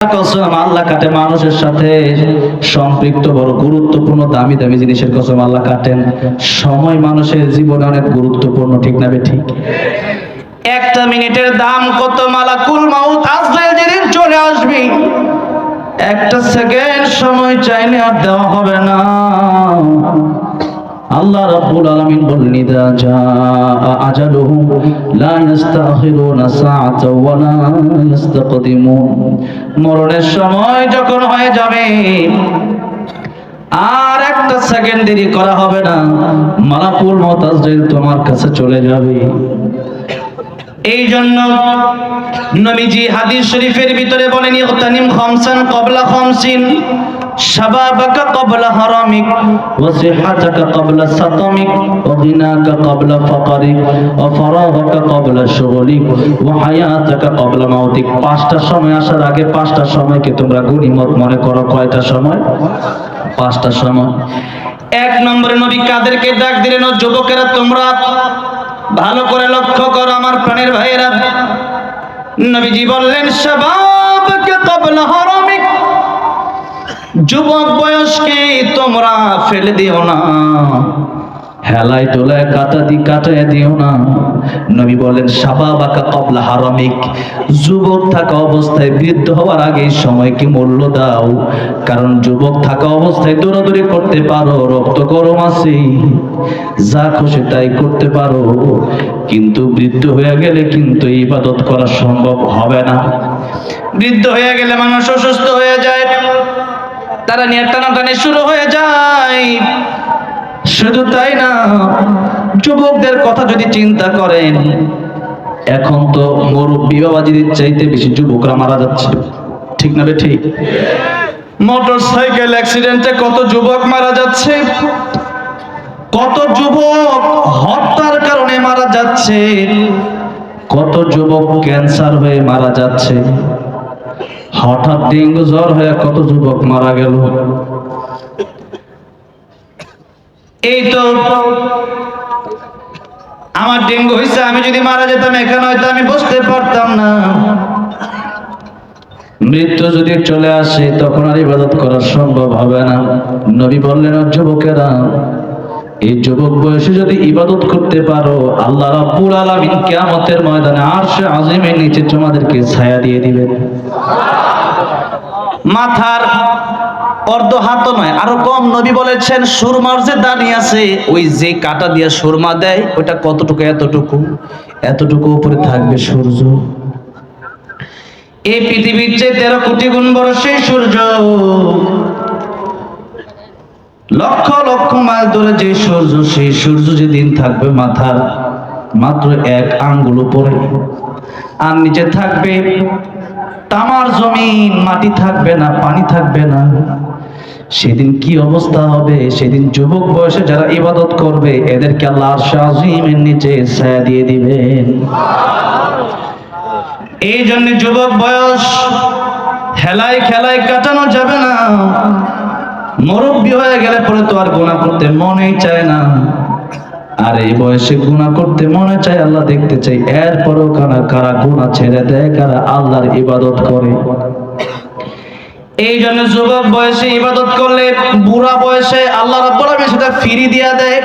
কসম, আল্লাহ কাটে মানুষের সাথে সম্পৃক্ত বড় গুরুত্বপূর্ণ দামি দামি জিনিসের কসম আল্লাহ কাটেন। সময় মানুষের জীবনে অনেক গুরুত্বপূর্ণ, ঠিক না বেঠিক? একটা মিনিটের দাম কত? মালাকুল মাউত আজরাইল যেদিন চলে আসবে, একটা সেকেন্ড সময় চাইলে আর দেওয়া হবে না। আল্লাহ রাব্বুল আলামিন বলেন, ইদা জাআ আজালুহুম লা ইস্তাখিরুনা সাআতাও ওয়া লা ইস্তাকদিমুন। মরণের সময় যখন হয়ে যাবে, আর একটা সেকেন্ড দেরি করা হবে না। মালাকুল মউত আজরাইল তোমার কাছে চলে যাবে। এই জন্য নবীজি হাদিস শরীফের ভিতরে বলেন, ইগতানিম খামসান ক্বাবলা খামসিন, শাবাবাকা ক্বাবলা হারামিক, ওয়া সিহহাতাকা ক্বাবলা সাকামিক, ওয়া গিনাকা ক্বাবলা ফাকারিক, ওয়া ফারাগাকা ক্বাবলা শুগলিক, ওয়া হায়াতাকা ক্বাবলা মাউতিক। পাঁচটা সময় আসার আগে পাঁচটা সময়কে তোমরা গনিমত মনে করো। কয়টা সময়? পাঁচটা সময়। এক নম্বরে নবী কাদেরকে ডাক দিলেন? ও যুবকেরা, তোমরা ভালো করে লক্ষ্য করো আমার প্রাণের ভাইয়েরা। নবীজি বললেন, শাবাবকা ক্বাবলা হারামিক, যুবক বয়সকে তোমরা ফেলে দিও না, হেলায় টোলায় কাটায় দিও না। নবী বলেন, শাবাবাকা ক্বাবলা হারামিক, যুবক থাকা অবস্থায় বৃদ্ধ হওয়ার আগে সময়কে মূল্য দাও। কারণ যুবক থাকা অবস্থায় দৌড়াদৌড়ি করতে পারো, রক্ত গরম আছে, যা খুশি তাই করতে পারো, কিন্তু বৃদ্ধ হয়ে গেলে কিন্তু ইবাদত করা সম্ভব হবে না। বৃদ্ধ হয়ে গেলে মানুষ অসুস্থ হয়ে যায়, তারা নিয়ে টানাটানি শুরু হয়ে যায়। শুধু তাই না, যুবকদের কথা যদি চিন্তা করেন, এখন তো মুরব্বি বাবাজিদের চাইতে বেশি যুবকরা মারা যাচ্ছে, ঠিক না ঠিক? মোটরসাইকেল অ্যাক্সিডেন্টে কত যুবক মারা যাচ্ছে, কত যুবক হত্যার কারণে মারা যাচ্ছে, কত যুবক ক্যান্সার হয়ে মারা যাচ্ছে, হঠাৎ ডেঙ্গু জ্বর হয়ে কত যুবক মারা গেল। এই তো আমার ডেঙ্গু হয়েছে, আমি যদি মারা যেতাম এখানে হয়তো আমি বুঝতে পারতাম না। মৃত্যু যদি চলে আসে তখন আর ইবাদত করা সম্ভব হবে না। নবী বললেন, যুবকেরা, এই যুবক বয়সে যদি ইবাদত করতে পারো, আল্লাহ রাব্বুল আলামিন কিয়ামতের ময়দানে আরশে আজিমের নিচে তোমাদেরকে ছায়া দিয়ে দিবেন। মাথার অর্ধ হাত নয়, আরো কম। নবী বলেছেন, সুরমার যে দাড়ি আছে, ওই যে কাটা দিয়ে সুরমা দেয়, ওটা কতটুকু? এতটুকু উপরে থাকবে সূর্য। এই পৃথিবীর চেয়ে 13 কোটি গুণ বড় সেই সূর্য। লক্ষ লক্ষ মাইল দূরে যে সূর্য, সেই সূর্য যেদিন থাকবে মাথার মাত্র 1 আঙ্গুল উপরে, আর নিচে থাকবে তামার জমিন, মাটি থাকবে না, পানি থাকবে না। সেদিন কি অবস্থা হবে? সেদিন যুবক বয়সে যারা ইবাদত করবে, এদেরকে আল্লাহ আরশে আজিমের নিচে ছায়া দিয়ে দিবেন। এই জন্য যুবক বয়স হেলায় খেলায় কাটানো যাবে না। মুরব্বি হয়ে গেলে পরে তো আর গুনাহ করতে মনেই চায় না, আর এই বয়সে গুনাহ করতে মনে চায়, আল্লাহ দেখতে চাই। এরপরও কারা গুনাহ ছেড়ে দেয়, কারা আল্লাহর ইবাদত করে। এই জন্য যুবক বয়সে ইবাদত করলে বুড়া বয়সে আল্লাহ রাব্বুল আলামিন সেটা ফ্রি দিয়া দেয়।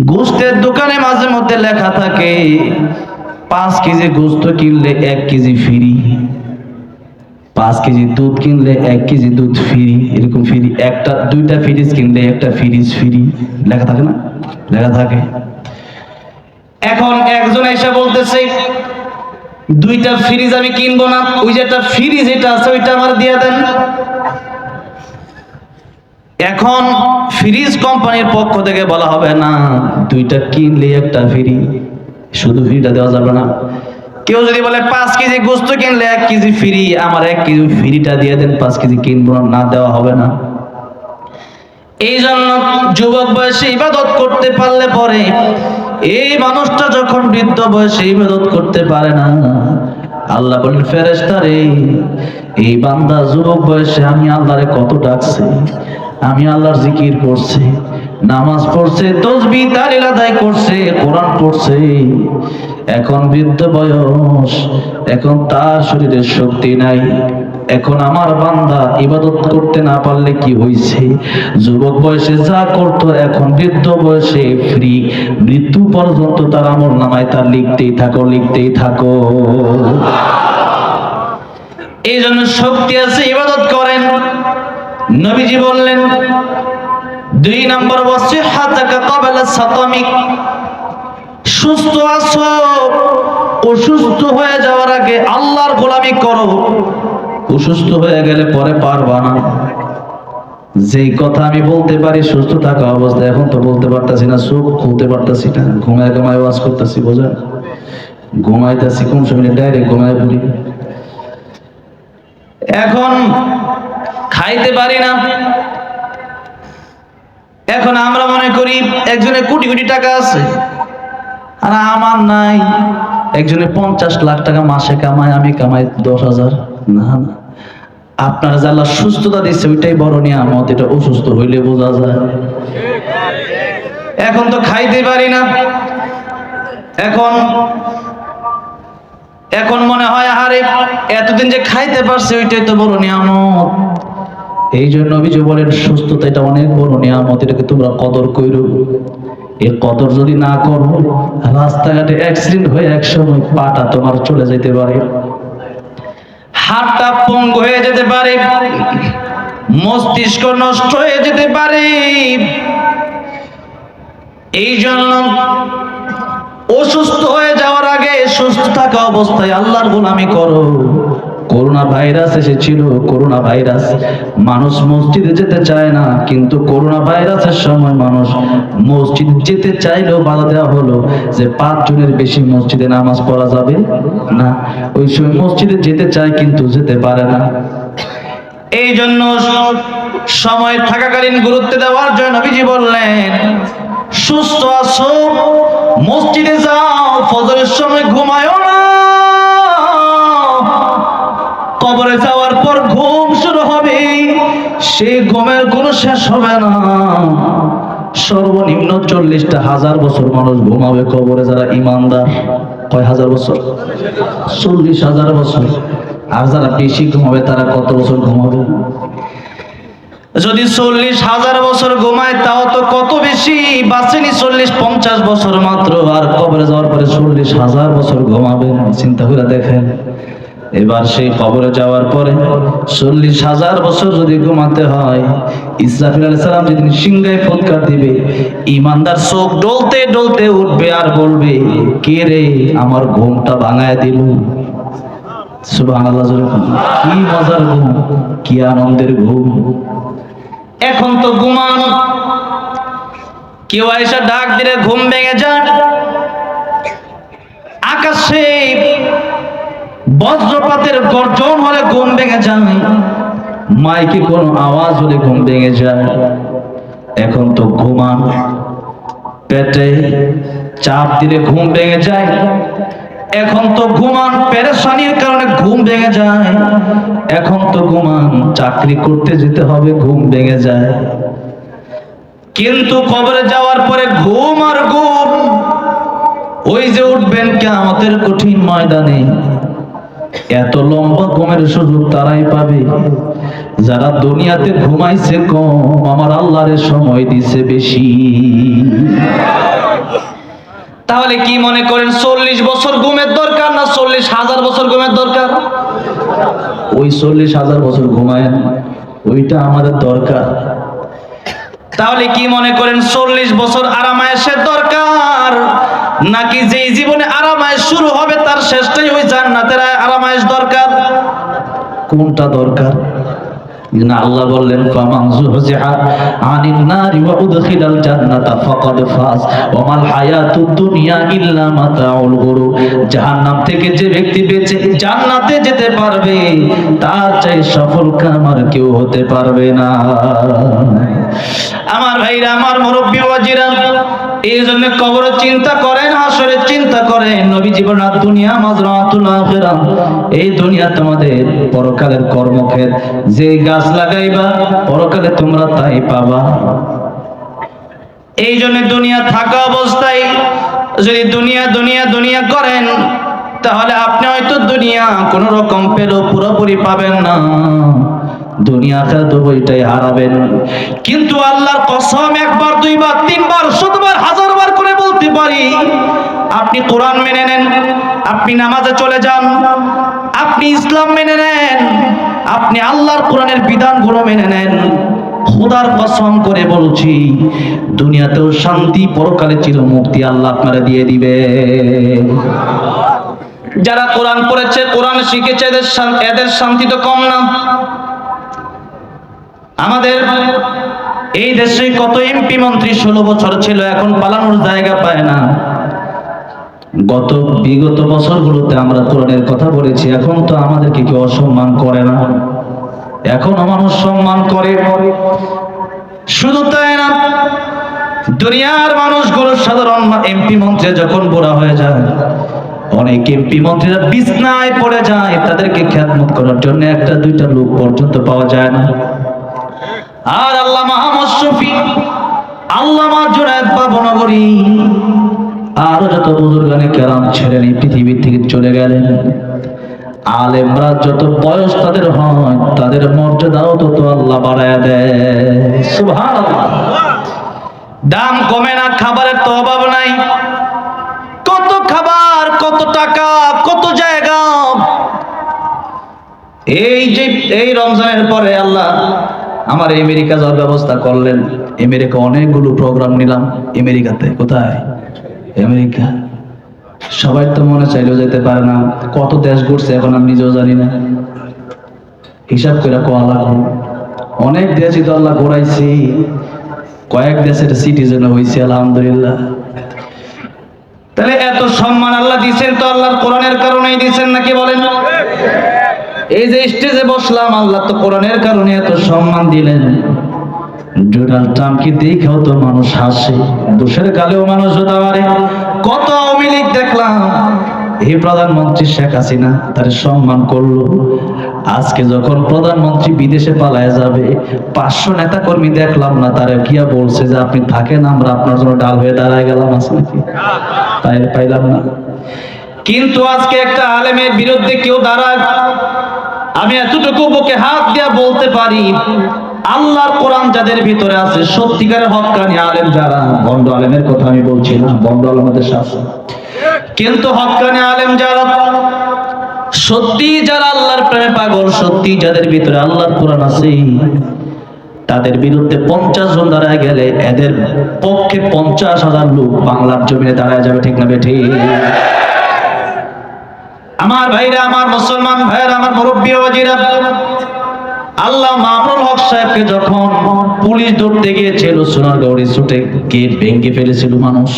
গোশতের দোকানে মাঝে মধ্যে লেখা থাকে, 5 কেজি গোশত কিনলে 1 কেজি ফ্রি, 5 কেজি দুধ কিনলে 1 কেজি দুধ ফ্রি, এরকম ফ্রি। দুইটা ফ্রিজ কিনলে একটা ফ্রিজ ফ্রি, লেখা থাকে না? লেখা থাকে। এখন একজন এসে বলতেছে, 2টা ফ্রিজ আমি কিনবো না, ওই যে একটা ফ্রিজ যেটা আছে ওইটা আমার দিয়ে দেন। এখন ফ্রিজ কোম্পানির পক্ষ থেকে বলা হবে, না, 2টা কিনলে একটা ফ্রি, শুধু ফ্রিটা দেওয়া যাবে না। কেউ যদি বলে 5 কেজি গোশত কিনলে 1 কেজি ফ্রি, আমার 1 কেজি ফ্রিটা দিয়ে দেন, 5 কেজি কিনবো না, দেওয়া হবে না। এই জন্য যুবক বয়সে ইবাদত করতে পারলে পরে, এই মানুষটা যখন বৃদ্ধ বয়সে ইবাদত করতে পারে না, আল্লাহ বলেন, ফেরেশতারে, এই বান্দা যুবক বয়সে আমি আল্লাহরে কত ডাকছে, আমি আল্লাহর জিকির করছি, নামাজ পড়ছে, তাসবিহ তাহলিল আদায় করছে, কোরআন পড়ছে, এখন বৃদ্ধ বয়স, এখন তার শরীরে শক্তি নাই। এখন আমার বান্দা ইবাদত করতে না পারলে কি হইছে? যুবক বয়সে যা করতো এখন বৃদ্ধ বয়সে ফ্রি, মৃত্যু পর্যন্ত তার আমলনামায় তার লিখতেই থাকো, লিখতেই থাকো। এই জন্য শক্তি আছে, ইবাদত করেন। নবীজি বললেন 2 নম্বর ওয়াসিহাতাকা ক্বাবলা সাকামিক, সুস্থ আছো, অসুস্থ হয়ে যাওয়ার আগে আল্লাহর গোলামি করো। অসুস্থ হয়ে গেলে পরে পারবা না। যেই কথা আমি বলতে পারি সুস্থ থাকা অবস্থায়, এখন তো বলতে পারতাছি না, চোখ খুলতে পারতাছি না, ঘুমায় ঘুমায় ওয়াজ করতেছি, বোঝা ঘুমাইতেছি, কোন সময় ডাইরেক্ট ঘুমায় পড়ি। এখন খাইতে পারি না। এখন আমরা মনে করি একজনের কোটি কোটি টাকা আছে আর আমার নাই। একজনে 50 লাখ টাকা মাসে কামায়, আমি কামাই 10,000। না না, আপনার যে আল্লাহ সুস্থতা দিচ্ছে ওইটাই বড় নিয়ামত, এটা অসুস্থ হইলে বোঝা যায়। এখন তো খাইতে পারি না। এখন মনে হয় আরে এতদিন যে খাইতে পারছে ওইটাই তো বড় নিয়ামত। এই জন্য নবীজি বলেন সুস্থতা এটা অনেক বড় নিয়ামত, এটাকে তোমরা কদর করো। এই কদর যদি না করো, রাস্তাঘাটে অ্যাক্সিডেন্ট হয়ে একসময় পাটা তোমার চলে যেতে পারে, হাতটা পঙ্গু হয়ে যেতে পারে, মস্তিষ্ক নষ্ট হয়ে যেতে পারে। এই জন্য অসুস্থ হয়ে যাওয়ার আগে সুস্থ থাকা অবস্থায় আল্লাহর গোলামি করো। করোনা ভাইরাস এসেছিল, করোনা ভাইরাস, মানুষ মসজিদে যেতে চায় না, কিন্তু করোনা ভাইরাসের সময় মানুষ মসজিদ যেতে চাইলেও বাধা দেওয়া হলো যে 5 জনের বেশি মসজিদে নামাজ পড়া যাবে না। ওই সময় মসজিদে যেতে চায় কিন্তু যেতে পারে না। এই জন্য সময় থাকাকালীন গুরুত্ব দেওয়ার জন্য নবীজি বললেন সুস্থ আছো, মসজিদে যাও, ফজরের সময় ঘুমায়ও না। কবরে যাওয়ার পর ঘুম শুরু হবে, সেই ঘুমের কোনো শেষ হবে না। সর্বনিম্ন 40,000 বছর মানুষ ঘুমাবে কবরে, যারা ইমানদার। কয় হাজার বছর? 40,000 বছর। আর যারা বেশি ঘুমাবে তারা কত বছর ঘুমাবে? যদি 40,000 বছর ঘুমায় তাও তো কত বেশি, বাঁচেনি 40-50 বছর মাত্র, আর কবরে যাওয়ার পরে 40,000 বছর ঘুমাবে। চিন্তা করে দেখেন। এবার সেই কবরে যাওয়ার পরে 40,000 বছর যদি ঘুমাতে হয়, ইসরাফিল আলাইহিস সালাম যেদিন সিংহায় ফুৎকার দিবে, ইমানদার চোখ ডলতে ডলতে উঠবে আর বলবে কে রে আমার ঘুমটা ভাঙায় দিল। সুবহানাল্লাহ। কি মজার ঘুম, কি আনন্দের ঘুম। এখন তো ঘুমান, কেউ এসে ডাক দিলে ঘুম ভেঙে যায়, আকাশে বজ্রপাতের গর্জন হলে ঘুম ভেঙে যায়, মাইকে কোনো আওয়াজ হলে ঘুম ভেঙে যায়। এখন তো ঘুমান, পেটে চাপ দিলে ঘুম ভেঙে যায়। এখন তো ঘুমান, পেরেশানির কারণে ঘুম ভেঙে যায়। এখন তো ঘুমান, চাকরি করতে যেতে হবে, ঘুম ভেঙে যায়। কিন্তু কবরে যাওয়ার পরে ঘুম আর ঘুম। ওই যে উঠবেন কিয়ামতের কঠিন ময়দানে, এত লম্বা ঘুমের সুযোগ তারাই পাবে যারা দুনিয়াতে ঘুমাইছে কম, আমার আল্লাহর সময় দিছে বেশি। তাহলে কি মনে করেন 40 বছর ঘুমের দরকার না 40,000 বছর ঘুমের দরকার? ওই 40,000 বছর ঘুমায়, ওইটা আমাদের দরকার। তাহলে কি মনে করেন 40 বছর আরামায়েশের দরকার, নাকি যেই জীবনে আরামায়েশ শুরু হবে তার শেষটাই ওই জান্নাতের আরামায়েশ দরকার? কোনটা দরকার? না, আল্লাহ বললেন ফামান যুহজিহা আনিন নারি ওয়া উদখিলাল জান্নাতা ফাকাদ ফাজ ওয়া মাল হায়াতুদ দুনিয়া ইল্লা মাতাউল গুরুর। জাহান্নাম থেকে যে ব্যক্তি বেঁচে জান্নাতে যেতে পারবে তার চাই সফল কাম আর কেউ হতে পারবে না। আমার ভাইরা, আমার মুরব্বি ওয়াজিরা, এই জন্য কবর চিন্তা করেন, হাসরের চিন্তা করেন। নবীজি বলেন দুনিয়া মাজরাতুল আখিরাহ, এই দুনিয়া তোমাদের পরকালের কর্মক্ষেত্র। যে গাছ লাগাইবা পরকালে তোমরা তাই পাবা। এই জন্য দুনিয়া থাকা অবস্থায় যদি দুনিয়া দুনিয়া দুনিয়া করেন, তাহলে আপনি হয়তো দুনিয়া কোন রকম পেলেও পুরোপুরি পাবেন না, দুনিয়া আখিরাত দুইটাই হারাবেন। কিন্তু আল্লাহর কসম, একবার দুইবার তিনবার শতবার হাজারবার করে বলতে পারি, আপনি কোরআন মেনে নেন, আপনি নামাজে চলে যান, আপনি ইসলাম মেনে নেন, আপনি আল্লাহর কোরআনের বিধানগুলো মেনে নেন, খোদার কসম করে বলছি, দুনিয়াতেও শান্তি, পরকালে চিরমুক্তি আল্লাহ আপনারা দিয়ে দিবে। যারা কোরআন পড়েছে, কোরআন শিখেছে, এদের শান্তি তো কম না। আমাদের এই দেশে কত এমপি মন্ত্রী 16 বছর ছিল, এখন পালানোর জায়গা পায় না। বিগত বছরগুলোতে আমরা কোরআনের কথা বলেছি, এখন তো আমাদেরকে কেউ অসম্মান করে না, এখনো মানুষ সম্মান করে। শুধু তাই না, দুনিয়ার মানুষগুলো সাধারণ এমপি মন্ত্রী যখন বুড়া হয়ে যায়, অনেক এমপি মন্ত্রীরা বিছনায় পড়ে যায়, তাদেরকে খেদমত করার জন্য একটা দুইটা লোক পর্যন্ত পাওয়া যায় না। আর আল্লামা আহমদ শফী, আল্লামা জুনায়েদ বাবনগরী, আরো যত বুজুর্গানে কেরাম ছিলেন এই পৃথিবী থেকে চলে গেলেন। আলেমরা যত বয়স তাদের হয়, তাদের মর্যাদাও তত আল্লাহ বাড়ায় দেয়। সুবহানাল্লাহ। দাম কমে না, খাবারের তো অভাব নাই। কত খাবার, কত টাকা, কত জায়গা। এই রমজানের পরে আল্লাহ আমার আমেরিকা যাওয়ার ব্যবস্থা করলেন। আমেরিকা অনেকগুলো প্রোগ্রাম নিলাম আমেরিকাতে। কোথায়? আমেরিকা। সবাই তো মনে চাইলেও যেতে পারে না। কত দেশ ঘুরছে এখন আমি নিজেও জানি না, হিসাব করে কোয়া লাগবে। অনেক দেশই তো আল্লাহ ঘোরাইছি, কয়েক দেশের সিটিজেন হয়েছে আলহামদুলিল্লাহ। তাহলে এত সম্মান আল্লাহ দিচ্ছেন তো আল্লাহর কোরআনের কারণেই দিচ্ছেন নাকি বলেন? এই যে স্টেজে বসলাম, আল্লাহ তো কোরআনের কারণে এত সম্মান দিলেন। ডোনাল্ড ট্রাম্পকে দেখেও তো মানুষ হাসে, দোষের গালেও মানুষ হতে পারে। কত আওয়ামী লীগ দেখলাম, এই প্রধানমন্ত্রী শেখ হাসিনা তার সম্মান করলো। আজকে যখন প্রধানমন্ত্রী বিদেশে পালায় যাবে, 500 নেতা কর্মী দেখলাম না, তারা গিয়া বলছে যে আপনি থাকেন, আমরা আপনার জন্য ডাল হয়ে দাঁড়ায় গেলাম। আছে নাকি? পাইলাম না। কিন্তু আজকে একটা আলেমের বিরুদ্ধে কেউ দাঁড়ায়, আমি এতটুকু বুকে হাত দিয়া বলতে পারি, আল্লাহর কোরআন যাদের ভিতরে আছে, সত্যিকারের হক্কানি আলেম যারা, ভণ্ড আলেমের কথা আমি বলছি না, ভণ্ড আলেম আমাদের শাস্তি, কিন্তু হক্কানি আলেম যারা, সত্যি যারা আল্লাহর প্রেমে পাগল, সত্যি যাদের ভিতরে আল্লাহর কোরআন আছে, তাদের বিরুদ্ধে 50 জন দাঁড়ায় গেলে এদের পক্ষে 50,000 লোক বাংলার জমিনে দাঁড়ায় যাবে। ঠিক না বেঠি? আমার ভাইরা, আমার মুসলমান ভাইরা, আমার মুরব্বী ওয়াজিরা, আল্লাহ মামুনুল হক সাহেবকে যখন পুলিশ ধরতে গিয়েছিল, সোনারগাঁওয়ে ছুটে গেট ভেঙে ফেলেছিল মানুষ।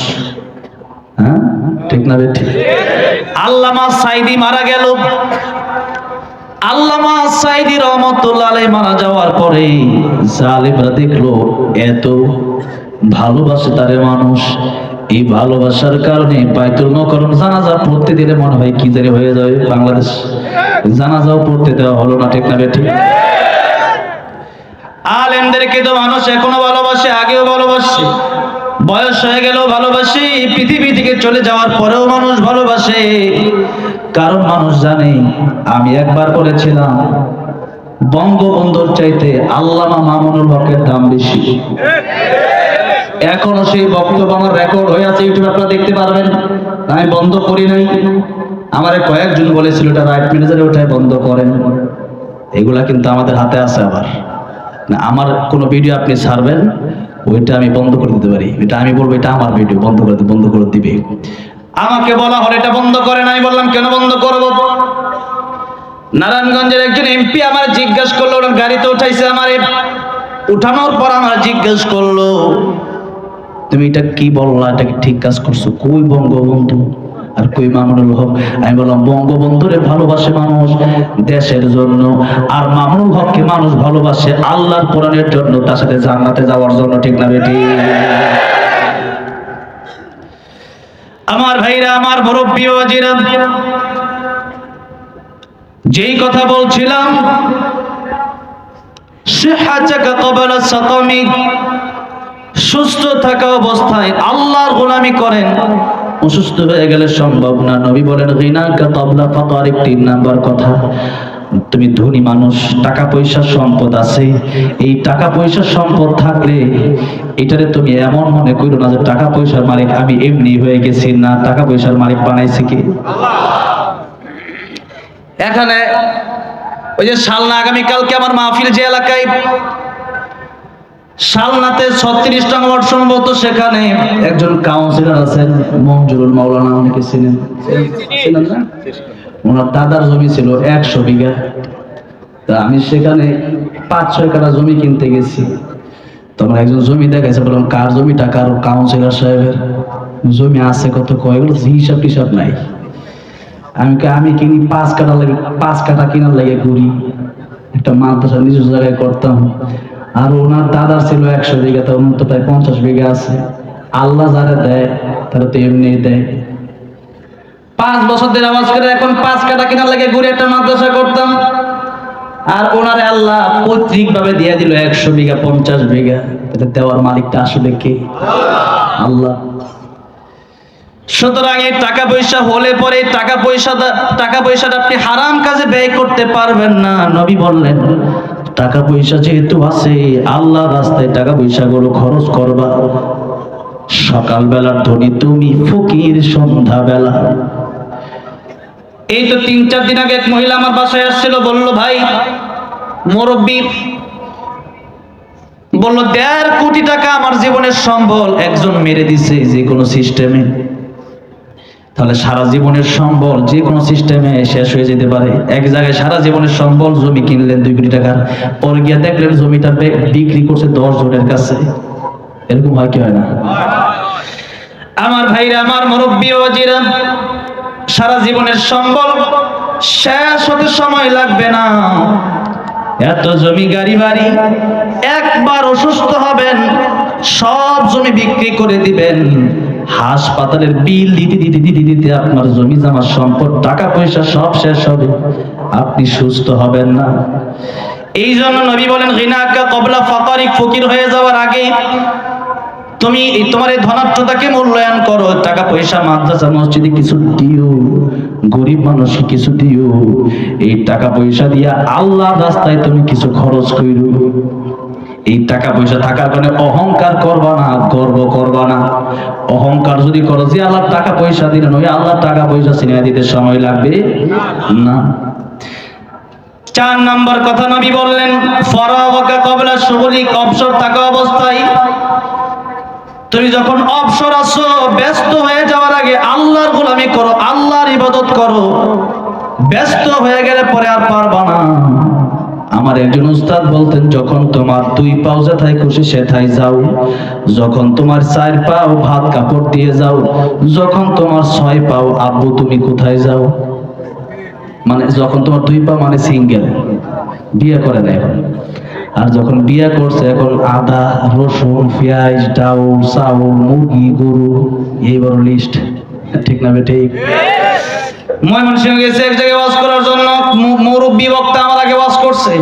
হ্যাঁ, ঠিক না বেঠি? আল্লামা সাইদি মারা গেল। আল্লামা সাইদি রহমাতুল্লাহ আলাইহি মারা যাওয়ার পরে জালেমরা দেখলো এত ভালোবাসে তারে মানুষ, এই ভালোবাসার কারণে বাইতুল মুকাররম জানাজা পড়তে দিলে মনে হয় কি জারি হয়ে যাবে বাংলাদেশ। জানাজাও পড়তে দেওয়া হলো না। ঠিক না বেঠি? আলেমদেরকে তো মানুষ এখনো ভালোবাসে, আগেও ভালোবাসে, বয়স হয়ে গেলেও ভালোবাসে, পৃথিবী থেকে চলে যাওয়ার পরেও মানুষ ভালোবাসে। কারণ মানুষ জানে, আমি একবার বলেছিলাম, বঙ্গবন্ধুর চাইতে আল্লামা মামুনুল হকের দাম বেশি। এখনো সেই বক্তব্য আমার রেকর্ড হয়ে আছে, ইউটিউবে আপনারা দেখতে পারবেন। আমি বন্ধ করি নাই। আমার কয়েকজন বলেছিল এটা রাইট ম্যানেজারে ওটাই বন্ধ করেন। এগুলা কিন্তু আমাদের হাতে আছে। আবার না, আমার কোনো ভিডিও আপনি ছাড়বেন, ওইটা আমি বন্ধ করে দিতে পারি। এটা আমি বলবো এটা আমার ভিডিও, বন্ধ করে দিবে। আমাকে বলা হলো এটা বন্ধ করে না। আমি বললাম কেন বন্ধ করব? নারায়ণগঞ্জের একজন এমপি আমার জিজ্ঞেস করলো, ওনার গাড়িতে উঠাইছে, আমার উঠানোর পর আমার জিজ্ঞেস করলো, তুমি এটা কি বললা, এটা কি ঠিক কাজ করছো? কই বঙ্গবন্ধু আর কই মামুনুল হক? আমি বললাম বঙ্গবন্ধুরে ভালোবাসে মানুষ দেশের জন্য, আর মামুনুল হককে মানুষ ভালোবাসে আল্লাহর কোরআনের জন্য, তার সাথে জান্নাতে যাওয়ার জন্য। ঠিক না বেটি? আমার ভাইরা, আমার মুরব্বী ওয়াজিরা, যেই কথা বলছিলাম, সিহাতাকা ক্বাবলা সাকামিক, সুস্থ থাকা অবস্থায় আল্লাহর গোলামি করেন, অসুস্থ হয়ে গেলে সম্ভব না। নবী বলেন গিনাকা ক্বাবলা ফাতারিক, 3 নাম্বার কথা, তুমি ধনী মানুষ, টাকা পয়সার সম্পদ আছে, এই টাকা পয়সার সম্পদ থাকলে এটারে তুমি এমন মনে করো না যে টাকা পয়সার মালিক আমি এমনি হয়ে গেছি, না, টাকা পয়সার মালিক বানাইছে কি আল্লাহ। এখানে ওই যে শালনা, আগামীকালকে আমার মাহফিল যে এলাকায় শালনাতে 36 নং ওয়ার্ড সম্ভবত, সেখানে একজন কাউন্সিলর আছেন মঞ্জুরুল মাওলানা, অনেকে চিনেন না? ওনার দাদার জমি ছিল 100 বিঘা। তা আমি সেখানে 5-6 কাঠা জমি কিনতে গেছি। তখন একজন জমি দেখাইছে, বললাম কার জমিটা? কার? কাউন্সিলর সাহেবের। জমি আছে কত? কয়েকগুলো হিসাব টিসাব নাই। আমি কিনি 5 কাঠা লাগে, 5 কাঠা কেনার লাগে ঘুরি, একটা মাদ্রাসা নিজ জায়গায় করতাম। আর ওনার দাদার ছিল 100 বিঘা, তো ওনার তো প্রায় 50 বিঘা আছে। আল্লাহ যারা দেয় তারা তো এমনি দেয়। 5 বছর ধরে আওয়াজ করে এখন 5 কাঠা কেনার লাগে ঘুরে একটা মাদ্রাসা করতাম, আর ওনারে আল্লাহ পৈতৃক ভাবে দিয়ে দিল 100 বিঘা 50 বিঘা। এটা দেওয়ার মালিকটা আসলে কে? আল্লাহ। সুতরাং এই টাকা পয়সা হলে পরে টাকা পয়সাটা আপনি হারাম কাজে ব্যয় করতে পারবেন না। নবী বললেন টাকা পয়সা যেহেতু আছে, আল্লাহর রাস্তায় টাকা পয়সা গুলো খরচ করবা। সকালবেলার ধনী তুমি, ফকির সন্ধ্যাবেলা। এই তো 3-4 দিন আগে এক মহিলা আমার বাসায় আসছিল, বলল ভাই মুরব্বী, বলল 1.5 কোটি টাকা আমার জীবনের সম্বল একজন মেরে দিছে যে কোনো সিস্টেমে। তাহলে সারা জীবনের সম্বল যে কোনো সিস্টেমে শেষ হয়ে যেতে পারে। এক জায়গায় সারা জীবনের সম্বল জমি কিনলেন 2 কোটি টাকার, পরে গিয়ে দেখলেন জমিটা বিক্রি করছে 10 জনের কাছে। এরকম হয় কি হয় না? আমার ভাইরা, আমার মুরব্বী ওয়াজিরা, সারা জীবনের সম্বল শেষ হতে সময় লাগবে না। এত জমি গাড়ি বাড়ি, একবার অসুস্থ হবেন সব জমি বিক্রি করে দিবেন, হাসপাতালের বিল দিতে দিতে দিতে দিতে আপনার জমি জমা সম্পদ টাকা পয়সা সব শেষ হবে, আপনি সুস্থ হবেন না। এই জন্য নবী বলেন গিনাকা ক্বাবলা ফাকারিক, ফকির হয়ে যাওয়ার আগে তুমি তোমার এই ধনাত্মতাকে মূল্যায়ন করো। টাকা পয়সা মাদ্রাসা মসজিদে কিছু দিও, গরিব মানুষকে কিছু দিও। এই টাকা পয়সা দিয়া আল্লাহর রাস্তায় তুমি কিছু খরচ করো। এই টাকা পয়সা থাকার কারণে অহংকার করবা না, গর্ব করবা না। অহংকার যদি করো যে আল্লাহ টাকা পয়সা দিলেন, ওই আল্লাহ টাকা পয়সা চিনিয়ে দিতে সময় লাগবে না। 4 নম্বর কথা নবী বললেন ফারাগাকা ক্বাবলা শুগলিক, অবসর থাকা অবস্থায় তুমি যখন অবসর আছো, ব্যস্ত হয়ে যাওয়ার আগে আল্লাহর গোলামি করো, আল্লাহর ইবাদত করো। ব্যস্ত হয়ে গেলে পরে আর পারবা না। আমার একজন উস্তাদ বলতেন, যখন তোমার 2 পাও যেথায় খুশি সেথায় যাও, যখন তোমার 4 পাও ভাত কাপড় দিয়ে যাও, যখন তোমার 6 পাও আব্বু তুমি কোথায় যাও। মানে যখন তোমার 2 পা মানে সিঙ্গেল, বিয়ে করে না এখন। আর যখন বিয়ে করছে এখন আদা রসুন পেঁয়াজ ডাউল চাউল মুরগি গরু, এই বড় লিস্ট, ঠিক না ঠিক? ময়মনসিংহ গেছে এক জায়গায় ওয়াজ করার জন্য, মুরব্বী বক্তা আমার আগে ওয়াজ করছে,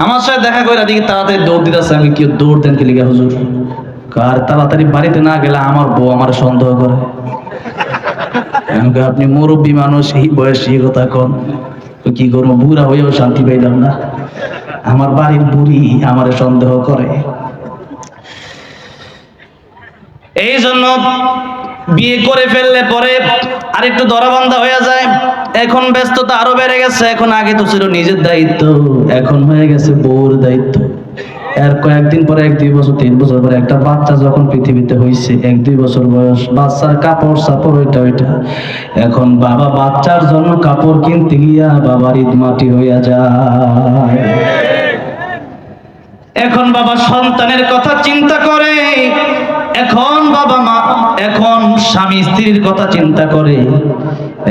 আমার সাথে দেখা করে দিকে তাড়াতাড়ি দৌড় দিতেছে। আমি কি দৌড় দেন কি লিখা হুজুর? আর তাড়াতাড়ি বাড়িতে না গেলে আমার বউ আমার সন্দেহ করে। আপনি মুরব্বী মানুষ, এই বয়সে এই কথা কন, কি করবো? বুড়া হয়েও শান্তি পাইলাম না, আমার বাড়ির বুড়ি আমারে সন্দেহ করে। এই জন্য বিয়ে করে ফেললে পরে আরেকটু দরাবান্ধা হয়ে যায়। এখন ব্যস্ততা আরো বেড়ে গেছে। এখন আগে তো ছিল নিজের দায়িত্ব, এখন হয়ে গেছে বউর দায়িত্ব। এর কয়েকদিন পরে 1-2 বছর 3 বছর পরে একটা বাচ্চা যখন পৃথিবীতে হয়েছে, 1-2 বছর বয়স, বাচ্চার কাপড় সাপড় ওইটা। এখন বাবা বাচ্চার জন্য কাপড় কিনতে গিয়া বাবার ঈদ মাটি হইয়া যায়। এখন বাবা সন্তানের কথা চিন্তা করে, এখন বাবা মা, এখন স্বামী স্ত্রীর কথা চিন্তা করে,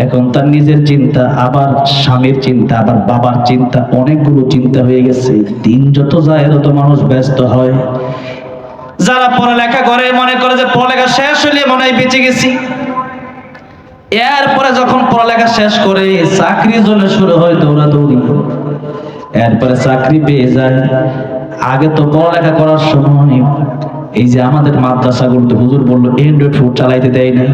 এখন তার নিজের চিন্তা, আবার স্বামীর চিন্তা, আবার বাবার চিন্তা, অনেকগুলো চিন্তা হয়ে গেছে। দিন যত যায় তত মানুষ ব্যস্ত হয়। যারা পড়ালেখা করে মনে করে যে পড়ালেখা শেষ হলে মনে হয় বেঁচে গেছি। এরপরে যখন পড়ালেখা শেষ করে চাকরির জন্য শুরু হয় দৌড়াদৌড়ি, এরপরে চাকরি পেয়ে যায়। আগে তো পড়ালেখা করার সময় এই যে আমাদের মাদ্রাসাগুলোতে হুজুর বললো অ্যান্ড্রয়েড ফোন চালাইতে দেয় না।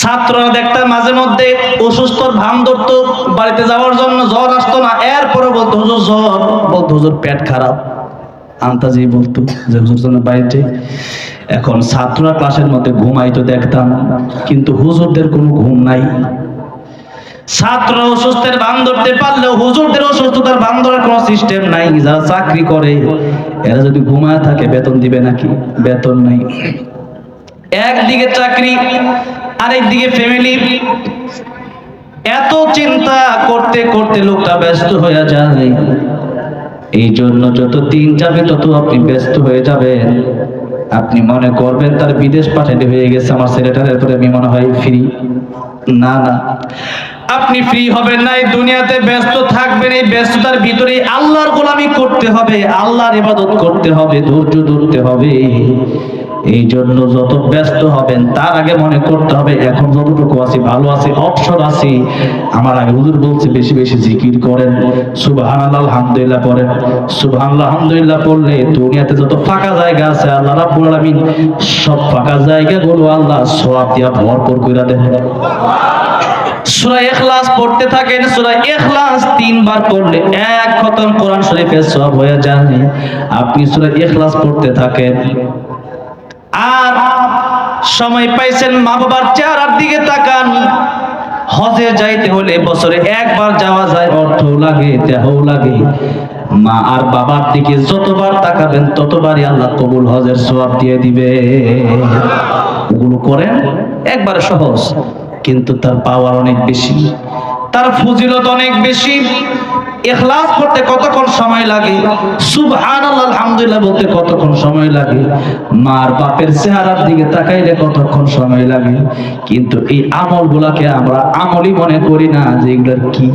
ছাত্ররা দেখতাম মাঝে মধ্যে অসুস্থর ভান ধরতো, বাড়িতে যাওয়ার জন্য জ্বর আসতো না, এরপরে বলতো হুজুর জ্বর, বলতো হুজুর পেট খারাপ, আন্তাজি বলতো যে হুজুর জন্য বাড়িতে। এখন ছাত্ররা ক্লাসের মধ্যে ঘুমাইতো দেখতাম, কিন্তু হুজুরদের কোনো ঘুম নাই। ছাত্র অসুস্থের ভান ধরতে পারলেও হুজুরদের অসুস্থতার ভান ধরার কোনো সিস্টেম নাই। যারা চাকরি করে এরা যদি ঘুমায় থাকে বেতন দিবে নাকি? বেতন নাই। একদিকে চাকরি, আরেকদিকে ফ্যামিলি, এত চিন্তা করতে করতে লোকটা ব্যস্ত হয়ে যায়। এই জন্য যত দিন যাবে তত আপনি ব্যস্ত হয়ে যাবেন। আপনি মনে করবেন তার বিদেশ পাঠাতে হয়ে গেছে, আমার ছেলেটার এরপরে আমি মনে হয় ফ্রি। না না, আপনি ফ্রি হবেন না, এই দুনিয়াতে ব্যস্ত থাকবেন। এই ব্যস্ততার ভিতরে আল্লাহর গোলামি করতে হবে, আল্লাহর ইবাদত করতে হবে, ধৈর্য ধরতে হবে। এই জন্য যত ব্যস্ত হবেন তার আগে মনে করতে হবে এখন যতটুকু আছি ভালো আছি, অবসর আছি। আমার আগে হুজুর বলছে বেশি বেশি জিকির করেন, সুবহানাল্লাহ আলহামদুলিল্লাহ পড়েন। সুবহানাল্লাহ আলহামদুলিল্লাহ পড়লে দুনিয়াতে যত ফাঁকা জায়গা আছে আল্লাহ রাব্বুল আলামিন সব ফাঁকা জায়গাগুলো আল্লাহ সওয়াব দিয়া ভরপুর কইরা দেন। সূরা ইখলাস পড়তে থাকেন, সূরা ইখলাস 3 বার পড়লে এক খতম কোরআন শরীফের সওয়াব হয়ে যায়। আপনি সূরা ইখলাস পড়তে থাকেন। আর সময় পাইছেন মা বাবার চেহারার দিকে তাকান। হজে যাইতে হলে বছরে একবার যাওয়া যায়, অর্থ লাগে, দেহ লাগে। মা আর বাবার দিকে যতবার তাকাবেন ততবারই আল্লাহ কবুল হজের সওয়াব দিয়ে দিবে। ওগুলো করেন, একবারে সহজ, কিন্তু তার পাওয়ার অনেক বেশি, তার ফজিলত অনেক বেশি। ইখলাস করতে কতক্ষণ সময় লাগে, সুবহানাল্লাহ আলহামদুলিল্লাহ বলতে কতক্ষণ সময় লাগে, মার বাপের চেহারার দিকে তাকাইলে কতক্ষণ সময় লাগে। কিন্তু এই আমলগুলাকে আমরা আমলই মনে করি না যে এগুলোর কি।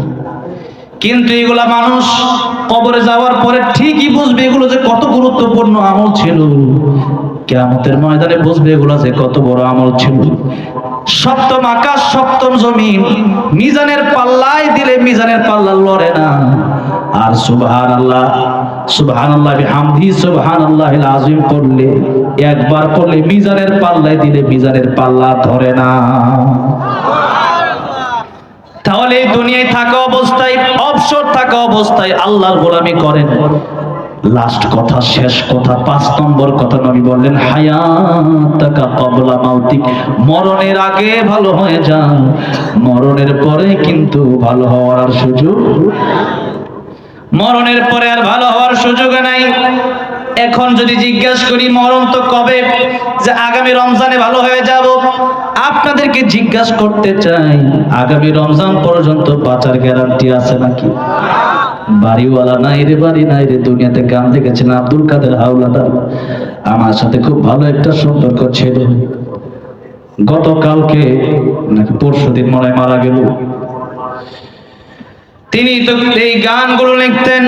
কিন্তু এগুলা মানুষ কবরে যাওয়ার পরে ঠিকই বুঝবে এগুলো যে কত গুরুত্বপূর্ণ আমল ছিল। কিয়ামতের ময়দানে বুঝবে এগুলো যে কত বড় আমল ছিল। সপ্তম আকাশ সপ্তম জমিন মিজানের পাল্লায় দিলে মিজানের পাল্লা লড়ে না। আর সুবহানাল্লাহ সুবহানাল্লাহ বিহামদি সুবহানাল্লাহিল আযীম পড়লে, একবার পড়লে মিজানের পাল্লায় দিলে মিজানের পাল্লা ধরে না। তাহলে এই দুনিয়ায় থাকা অবস্থায়, অবসর থাকা অবস্থায় আল্লাহর গোলামি করেন। লাস্ট কথা, শেষ কথা, 5 নম্বর কথা নবী বললেন হায়াতাকা ক্বাবলা মাউতিক, মরণের আগে ভালো হয়ে যান, মরণের পরে কিন্তু ভালো হওয়ার আর সুযোগ, মরণের পরে আর ভালো হওয়ার সুযোগ নাই। এখন যদি জিজ্ঞাসা করি মরণ তো কবে, যে আগামী রমজানে ভালো হয়ে যাব, আপনাদেরকে জিজ্ঞাসা করতে চাই আগামী রমজান পর্যন্ত বাঁচার গ্যারান্টি আছে নাকি? বাড়িওয়ালা নাই রে, বাড়ি নাই রে। দুনিয়াতে গান দেখেছেন আব্দুল কাদের হাওলাদার, আমার সাথে খুব ভালো একটা সম্পর্ক ছিল। গতকালকে নাকি পরশুদিন মনে হয় মারা গেল। তিনি তো এই গানগুলো লিখতেন,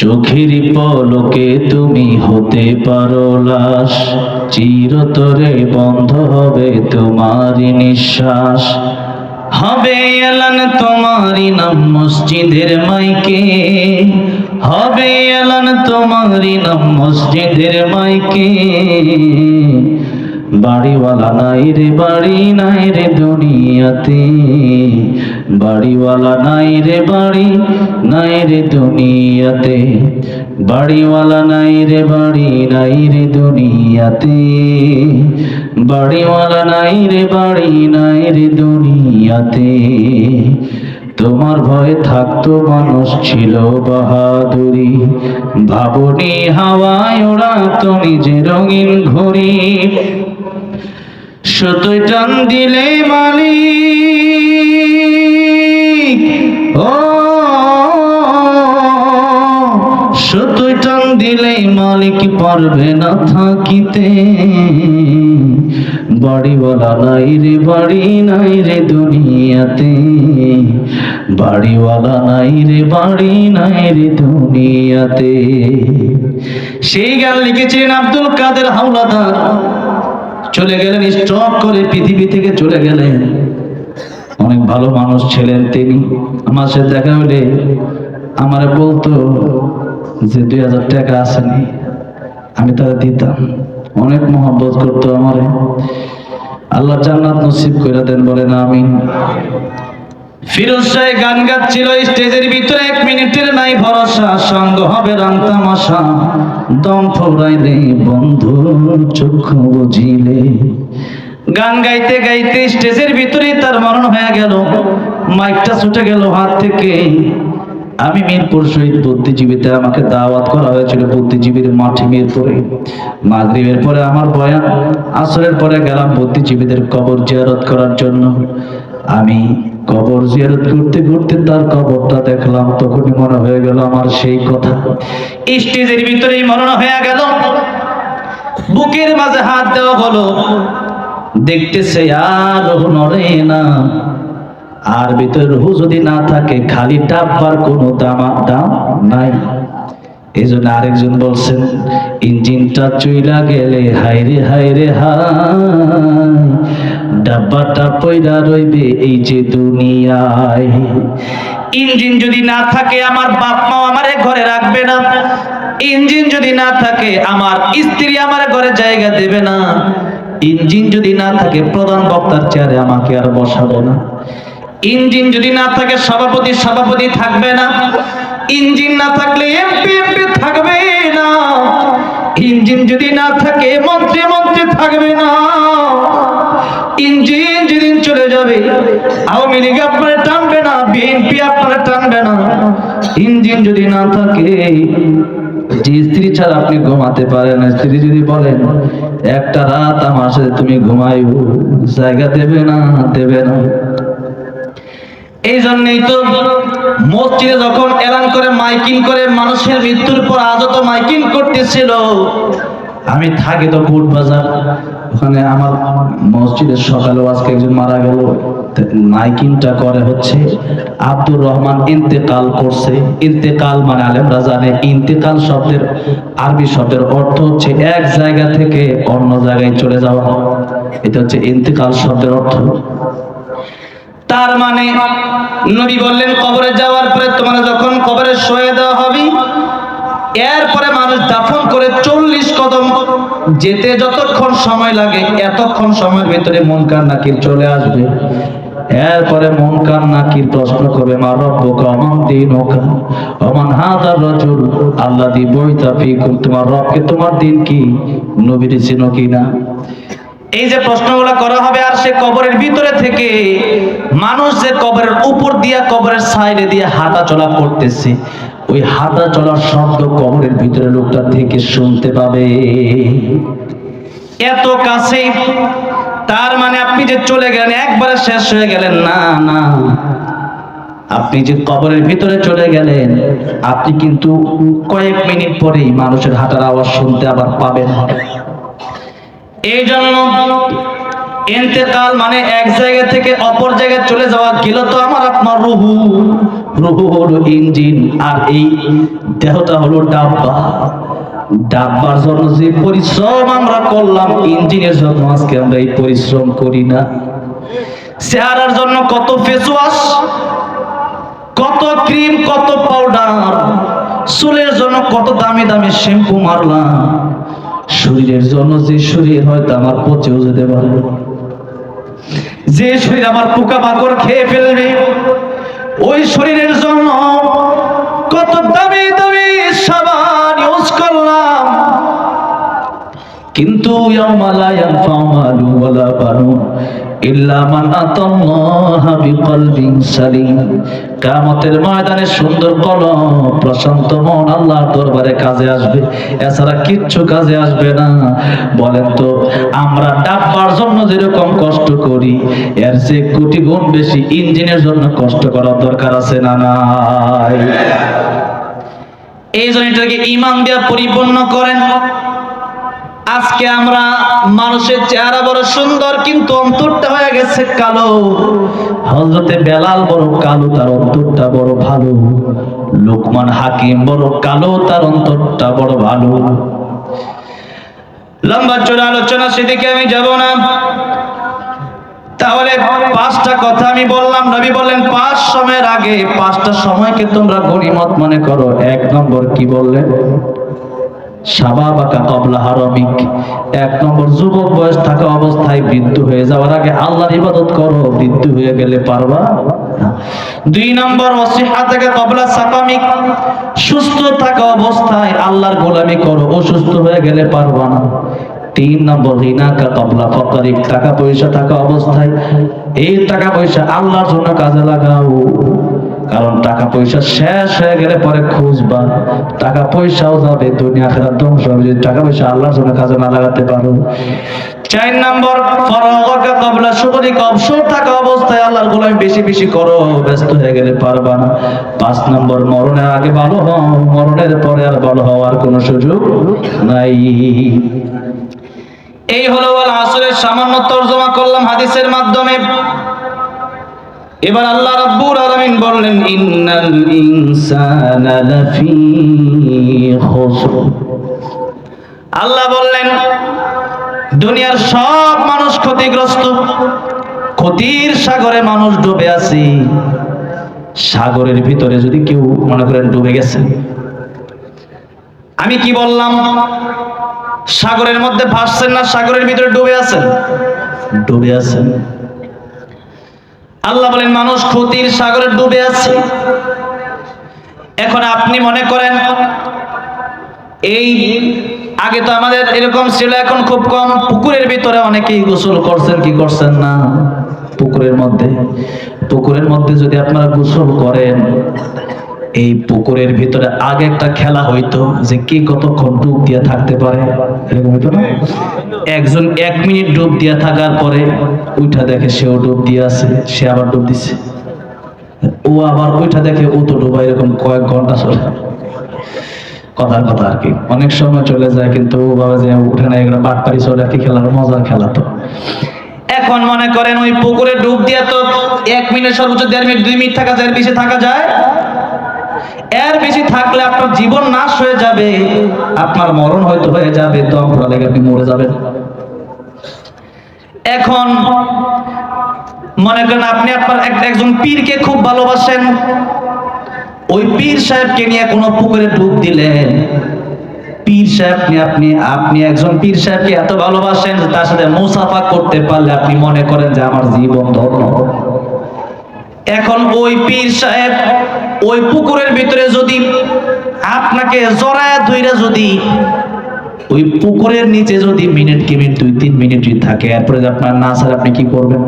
চোখের পলকে তুমি হতে পারো লাশ, চিরতরে বন্ধ হবে তোমারই নিঃশ্বাস, হবে এলান তোমারই নাম মসজিদের মাইকে, হবে এলান তোমারই নাম মসজিদের মাইকে। বাড়িওয়ালা নাই রে, বাড়ি নাই রে দুনিয়াতে, বাড়িওয়ালা নাই রে, বাড়ি নাই রে দুনিয়াতে, বাড়িওয়ালা নাই রে, বাড়ি নাই রে দুনিয়াতে, বাড়িওয়ালা নাই রে, বাড়ি নাই রে দুনিয়াতে। তোমার ভয়ে থাকতো মানুষ ছিল বাহাদুরি, ভাবনি হাওয়ায় ওড়াতো নিজে রঙিন ঘুড়ি, সুতোয় টান দিলে মালিক, ও সুতোয় টান দিলে মালিক পারবে না থাকিতে, বাড়িওয়ালা নাই রে, বাড়ি নাই রে দুনিয়াতে, বাড়িওয়ালা নাই রে, বাড়ি নাই রে দুনিয়াতে। সেই গান লিখেছিলেন আব্দুল কাদের হাওলাদার। চলে গেলেন, স্ট্রোক করে পৃথিবী থেকে চলে গেলেন। অনেক ভালো মানুষ ছিলেন তিনি। আমার সাথে দেখা হলে আমার বলতো যে 2000 টাকা আসেনি, আমি তারা দিতাম, অনেক মহব্বত করতো আমারে। আল্লাহ জান্নাত নসিব করে দেন, বলেন আমিন। ফিরোজ শাহ গান গাচ্ছিল স্টেজের ভিতরে, 1 মিনিটের নাই ভরসা, সঙ্গ হবে রং তামাশা, দম ফুরাইলে বন্ধু চক্ষু বুঝিলে। গান গাইতে গাইতে স্টেজের ভিতরে তার মরণ হয়ে গেল, মাইকটা ছুটে গেল হাত থেকে। আমি মিরপুর শহীদ বুদ্ধিজীবীতে আমাকে দাওয়াত করা হয়েছিল বুদ্ধিজীবীর মাঠে মিরপুরে। মাগরিবের পরে আমার বয়ান, আসরের পরে গেলাম বুদ্ধিজীবীদের কবর জিয়ারত করার জন্য। আমি কবর জিয়ারত করতে করতে তার কবরটা দেখলাম, তখনই মনে হয়ে গেল আমার সেই কথা। স্টেজের ভিতরেই মরণ হয়ে গেল, বুকের মাঝে হাত দেওয়া হলো, দেখতেছে আর নড়ে না। আর ভিতরে রুহ যদি না থাকে, খালি ডাব্বার কোনো দাম নাই। এই জন্য আরেকজন বলছেন, ইঞ্জিনটা চুইলা গেলে হাইরে হাইরে হাই, ডাব্বাটা পয়রা রইবে এই যে দুনিয়ায়। ইঞ্জিন যদি না থাকে, আমার বাপ মা আমারে ঘরে রাখবে না। ইঞ্জিন যদি না থাকে, আমার স্ত্রী আমার ঘরে জায়গা দেবে না। ইঞ্জিন যদি না থাকে, প্রধান বক্তার চেয়ারে আমাকে আর বসাবে না। ইঞ্জিন যদি না থাকে, সভাপতি থাকবে না। ইঞ্জিন না থাকলে এমপি থাকবে না। ইঞ্জিন যদি না থাকে, মন্ত্রী থাকবে না। ইঞ্জিন যেদিন চলে যাবে, আওয়ামী লীগ আপনারা টানবে না, বিএনপি আপনারা টানবে না। ইঞ্জিন যদি না থাকে, যে স্ত্রী ছাড়া আপনি ঘুমাতে পারেন না, স্ত্রী যদি বলেন একটা রাত আমার সাথে তুমি ঘুমাইও, জায়গা দেবে না। এই জন্যই তো মসজিদে যখন এলান করে মাইকিং করে মানুষের মৃত্যুর পর আজও তো মাইকিং করতেছিল। আমি থাকি তো কোট বাজার, ওখানে আমার মসজিদের সকালেও আজকে একজন মারা গেল, মাইকিংটা করে হচ্ছে আব্দুর রহমান ইন্তেকাল করছে। ইন্তেকাল মানে আলেমরা জানে, ইন্তেকাল শব্দের আরবি শব্দের অর্থ হচ্ছে এক জায়গা থেকে অন্য জায়গায় চলে যাওয়া। এটা হচ্ছে ইন্তেকাল শব্দের অর্থ। তার মানে নবী বললেন, কবরে যাওয়ার পরে তোমার যখন কবরে শুয়ে দেওয়া হবে, এরপরে মানুষ দাফন করে 40 কদম যেতে যতক্ষণ সময় লাগে, এতক্ষণ সময়ের ভিতরে মুনকার নাকির চলে আসবে। এরপরে মুনকার নাকির প্রশ্ন করবে, মা রব্বুকা মান দীনুকা ওমান হাযার রাজুল আল্লাযী বুইতা ফীকুম, তোমার রবকে, তোমার দিন কি, নবীর চিনো কিনা। এই যে প্রশ্নগুলো করা হবে, আর সে কবরের ভিতরে থেকে মানুষ যে কবরের উপর দিয়া, কবরের সাইডে দিয়ে হাঁটা চলা করতেছে, ওই হাঁটা চলার শব্দ কবরের ভিতরে লোকটা থেকে শুনতে পাবে, এত কাছে। তার মানে আপনি যে চলে গেলেন, একবারে শেষ হয়ে গেলেন না, আপনি যে কবরের ভিতরে চলে গেলেন, আপনি কিন্তু কয়েক মিনিট পরেই মানুষের হাঁটার আওয়াজ শুনতে আবার পাবেন। এই জন্য ইন্তেকাল মানে এক জায়গা থেকে অপর জায়গায় চলে যাওয়া। গেল তো আমার আপনার রুহু হলো ইঞ্জিন, আর এই দেহটা হলো ডাব্বা। ডাব্বার জন্য যে পরিশ্রম আমরা করলাম, ইঞ্জিনের জন্য আজকে আমরা এই পরিশ্রম করি না। চেহারার জন্য কত ফেস ওয়াশ, কত ক্রিম, কত পাউডার, চুলের জন্য কত দামি দামি শ্যাম্পু মারলাম। শরীরের জন্য যে শরীর হয়তো আমার পচেও যেতে পারে, যে শরীর আমার পোকামাকড় খেয়ে ফেলবে, ওই শরীরের জন্য কত দামি দামি সাবান ইউজ করলাম। কিন্তু ইয়াউমা লা ইয়ানফাউ মালুন ওয়ালা বানুন ইল্লা মান আতাল্লাহা বিকলবিন সালিম। কিয়ামতের ময়দানে সুন্দর কলম, প্রশান্ত মন আল্লাহর দরবারে কাজে আসবে, এছাড়া কিচ্ছু কাজে আসবে না। বলেন তো, আমরা ডাব্বার জন্য যেরকম কষ্ট করি, এর চেয়ে কোটি গুণ বেশি ইঞ্জিনের জন্য কষ্ট করার দরকার আছে না নাই? এই জন্য এটাকে ঈমান দিয়ে পরিপূর্ণ করেন। আজকে আমরা মানুষের চেহারা বড় সুন্দর, কিন্তু অন্তরটা হয়ে গেছে কালো। হযরতে বেলাল বড় কালো, তার অন্তরটা বড় ভালো। লোকমান হাকিম বড় কালো, তার অন্তরটা বড় ভালো। লম্বা চড়া আলোচনা, সেদিকে আমি যাব না। তাহলে 5টা কথা আমি বললাম। নবী বললেন 5 সময়ের আগে 5টা সময়কে তোমরা গনিমত মনে করো। 1 নম্বর কি বললেন? শাবাবাকা ক্বাবলা হারামিক, 1 নম্বর যুবক বয়স থাকা অবস্থায় বৃদ্ধ হয়ে যাওয়ার আগে আল্লাহর ইবাদত করো, বৃদ্ধ হয়ে গেলে পারবা না। 2 নম্বর ওয়াসিহাতাকা ক্বাবলা সাকামিক, সুস্থ থাকা অবস্থায় আল্লাহর গোলামি করো, অসুস্থ হয়ে গেলে পারবা না। 3 নম্বর গিনাকা ক্বাবলা ফাকরিক, টাকা পয়সা থাকা অবস্থায় এই টাকা পয়সা আল্লাহর জন্য কাজে লাগাও, কারণ টাকা পয়সা শেষ হয়ে গেলে পরে খুঁজবা, টাকা পয়সাও যাবে, দুনিয়া আখিরাত ধ্বংস হবে যদি টাকা পয়সা আল্লাহর জন্য কাজে না লাগাতে পারো। 4 নম্বর ফারাগাকা ক্বাবলা শুগলিক, অবসর থাকা অবস্থায় আল্লাহর গোলামি বেশি বেশি করো, ব্যস্ত হয়ে গেলে পারবা না। 5 নম্বর মরণের আগে ভালো হও, মরণের পরে আর ভালো হওয়ার কোনো সুযোগ নাই। এই হলো ওয়াল আসরের সামান্য তরজমা করলাম হাদিসের মাধ্যমে। এবার আল্লাহ রাব্বুল আলামিন বললেন ইন্নাল ইনসানা লাফি খুসর। আল্লাহ বললেন দুনিয়ার সব মানুষ ক্ষতিগ্রস্ত, ক্ষতির সাগরে মানুষ ডুবে আছে। সাগরের ভিতরে যদি কেউ মনে করেন ডুবে গেছে, আমি কি বললাম? সাগরের মধ্যে ভাসছেন না, সাগরের ভিতরে ডুবে আছেন? ডুবে আছেন। আল্লাহ বলেন মানুষ ক্ষতির সাগরে ডুবে আছে। এখন আপনি মনে করেন এই আগে তো আমাদের এরকম ছিল, এখন খুব কম। পুকুরের ভিতরে অনেকেই গোসল করছেন, কি করছেন না? পুকুরের মধ্যে যদি আপনারা গোসল করেন, এই পুকুরের ভিতরে আগে একটা খেলা হইতো যে কে কতক্ষণ ডুব দিয়ে থাকতে পারে, এরকম হইতো না? একজন 1 মিনিট ডুব দিয়ে থাকার পরে উঠা দেখে সেও ডুব দিয়ে আছে, সে আবার ডুব দিচ্ছে, ও আবার উঠা দেখে ও তো ডুবা, এরকম কয়েক ঘন্টা চলে। কথার কথা আর কি, অনেক সময় চলে যায় কিন্তু ও বাবা যে উঠে না, এগুলো বাটপারি চলে আর কি, খেলার মজার খেলা তো। এখন মনে করেন ওই পুকুরে ডুব দিয়ে তো 1 মিনিট, সর্বোচ্চ 1.5 মিনিট 2 মিনিট থাকা যায়, এর বেশি থাকা যায়? এর বেশি থাকলে আপনার জীবন নাশ হয়ে যাবে, আপনার মরণ হয়তো হয়ে যাবে, দম পড়া লেগে আপনি মরে যাবেন। এখন মনে করেন আপনি আপনার একজন পীরকে খুব ভালোবাসেন, ওই পীর সাহেবকে নিয়ে কোনো পুকুরে ডুব দিলেন। পীর সাহেব আপনি একজন পীর সাহেবকে এত ভালোবাসেন যে তার সাথে মুসাফা করতে পারলে আপনি মনে করেন যে আমার জীবন ধন্য। এখন ওই পীর সাহেব ওই পুকুরের ভিতরে যদি আপনাকে জড়ায়া ধইরা যদি ওই পুকুরের নিচে যদি মিনিট 2-3 মিনিট থাকে, এরপরে আপনার না স্যার আপনি কি করবেন?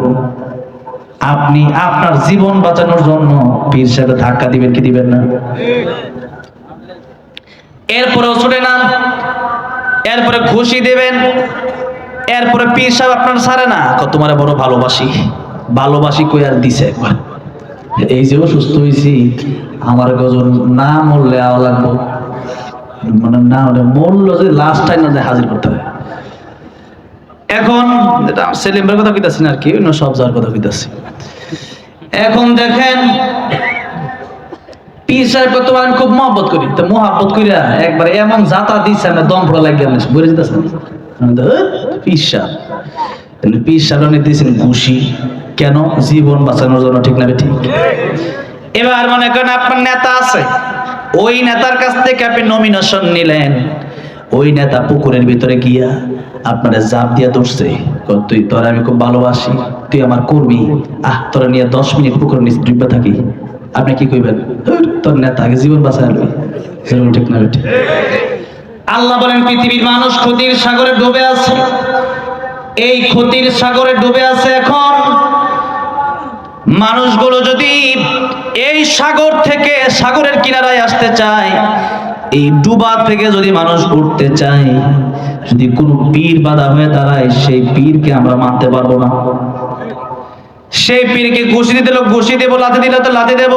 আপনি আপনার জীবন বাঁচানোর জন্য পীর সাহেবের ধাক্কা দিবেন কি দিবেন না? এরপরেও ছুটে না, এরপরে খুশি দেবেন, এরপরে পীর সাহেব আপনার ছাড়ে না, তোমার বড় ভালোবাসি কই আর দিছে একবার, এই যে অসুস্থ হয়েছি আমার গজন না মরলে আওয়া লাগবো, মানে না মরলো যে লাস্ট টাইম না হাজির করতে হবে। এখন সেলিমের কথা কইতাছি না আর কি, অন্য সব যাওয়ার কথা কইতাছি। এখন দেখেন পীর সাহেবকে তো আমি খুব মহব্বত করি, তো মহব্বত করিয়া একবার এমন যাতা দিচ্ছে না দম পড়া লাগিয়ে বুঝে যেতেছেন। পীর সাহেব দিয়েছেন ঘুষি, কেন? জীবন বাঁচানোর জন্য, ঠিক না ঠিক? এবার মনে করেন আপনার নেতা আছে, ওই নেতার কাছ থেকে আপনি নমিনেশন নিলেন, ওই নেতা পুকুরের ভিতরে গিয়া আপনারা জাপ দিয়া ধরছে, তুই তোর আমি খুব ভালোবাসি, তুই আমার করবি, তোরা নিয়ে 10 মিনিট পুকুরের নিচে ডুবে থাকি, আপনি কি কইবেন? তোর নেতা আগে জীবন বাঁচাবে, ঠিক না ঠিক? আল্লাহ বলেন পৃথিবীর মানুষ ক্ষতির সাগরে ডুবে আছে, এই ক্ষতির সাগরে ডুবে আছে। এখন মানুষগুলো যদি এই সাগর থেকে সাগরের কিনারায় আসতে চায়, এই ডুবা থেকে যদি মানুষ উঠতে চায়, যদি কোনো পীর বাধা হয়ে দাঁড়ায়, সেই পীরকে আমরা মানতে পারবো না। সেই পীরকে ঘুষি দিতে ঘুষি দেব, লাথি দিলে তো লাথি দেব।